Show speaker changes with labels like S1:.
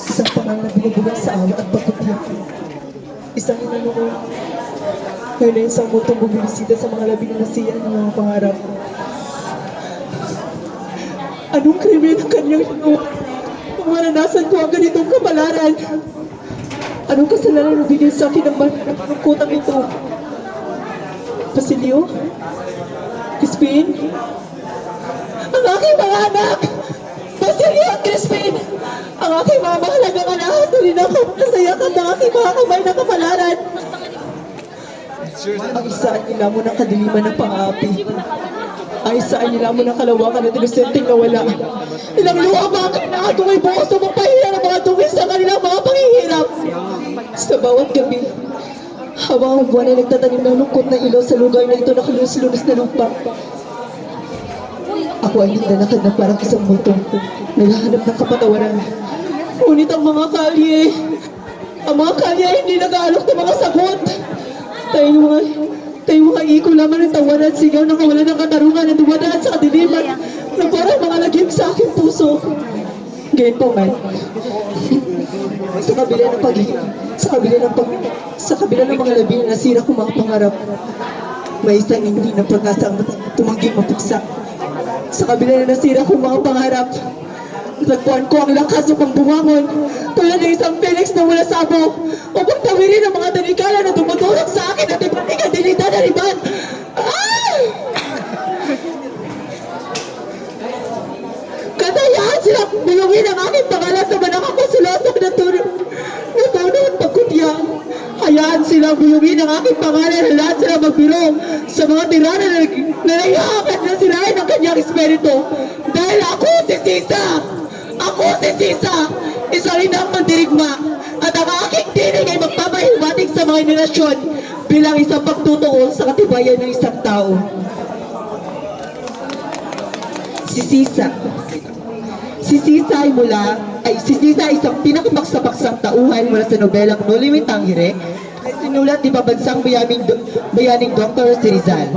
S1: Isang pangalan na binubugan sa awa at pagkutiyak. Isang inanunong ngayon na isang mutong bumilisita sa mga labing nasiyan ng mga pangarap. Anong krimen ang kanyang ginawa? Kung maranasan ko ang ganitong kapalaran, anong kasalanan ang bigyan sa akin ng malungkotang ito? Basilio? Crispin? Ang aking mga anak! Basilio at Crispin! Ang aking mga mahalagang anak! Tuloy na ako nasayakan ng aking mga kamay na kapalaran! Ang isa ay nilamon ng kadiliman ng pang-api. Ang isa ay nilamon ng kalawakan at inosenteng nawala. Ilang luha ba ang kailangan ay bukas na magpahiya ng mga dumi sa kanilang mga panghihirap. Sa bawat gabi, habang ang buwan ay nagtatanim ng lungkot na ilaw sa lugar na ito nakalunos-lunos na lupa. Ako ay naglalakad na parang isang multo, naghahanap ng kapatawaran. Ngunit ang mga kalye ay hindi nag-aalok ng mga sagot. Tayong mga iko lamang ng tawanan at sigaw na kawalan ng katarungan na dumadaan sa kadiliman na parang mga lagim sa aking puso. Ganyan po man. Sa kabila ng mga labi na nasira kong mga pangarap, may isang hindi ng pag-asa ang tumangging mapuksa. Sa kabila na nasira kong mga pangarap, natagpuan ko ang lakas upang bumangon tulad ng isang Phoenix na wala sabo upang tawirin ang mga danikala na tumutulong sa akin at ipating ang dilita na riban. Katayahan silang bulungin ang aking pangalan sa manakang kusulosok na tuno at pagkutyang. Hayaan silang bulungin ang aking pangalan at lahat silang magbirong sa mga tirana na nahihakan na sirain ang kanyang espiritu. Dahil ako si Sisa! Ako si Sisa! Isa rin ang mandirigma at ang aking tinig ay magpapahiwatig sa mga henerasyon bilang isang pagtutuon sa katibayan ng isang tao. Si Sisa. Si Sisa ay isang pinakabaksa-baksang tauhan mula sa nobelang Noli Me Tangere ay sinulat ni pabansang bayaning Dr. si Rizal.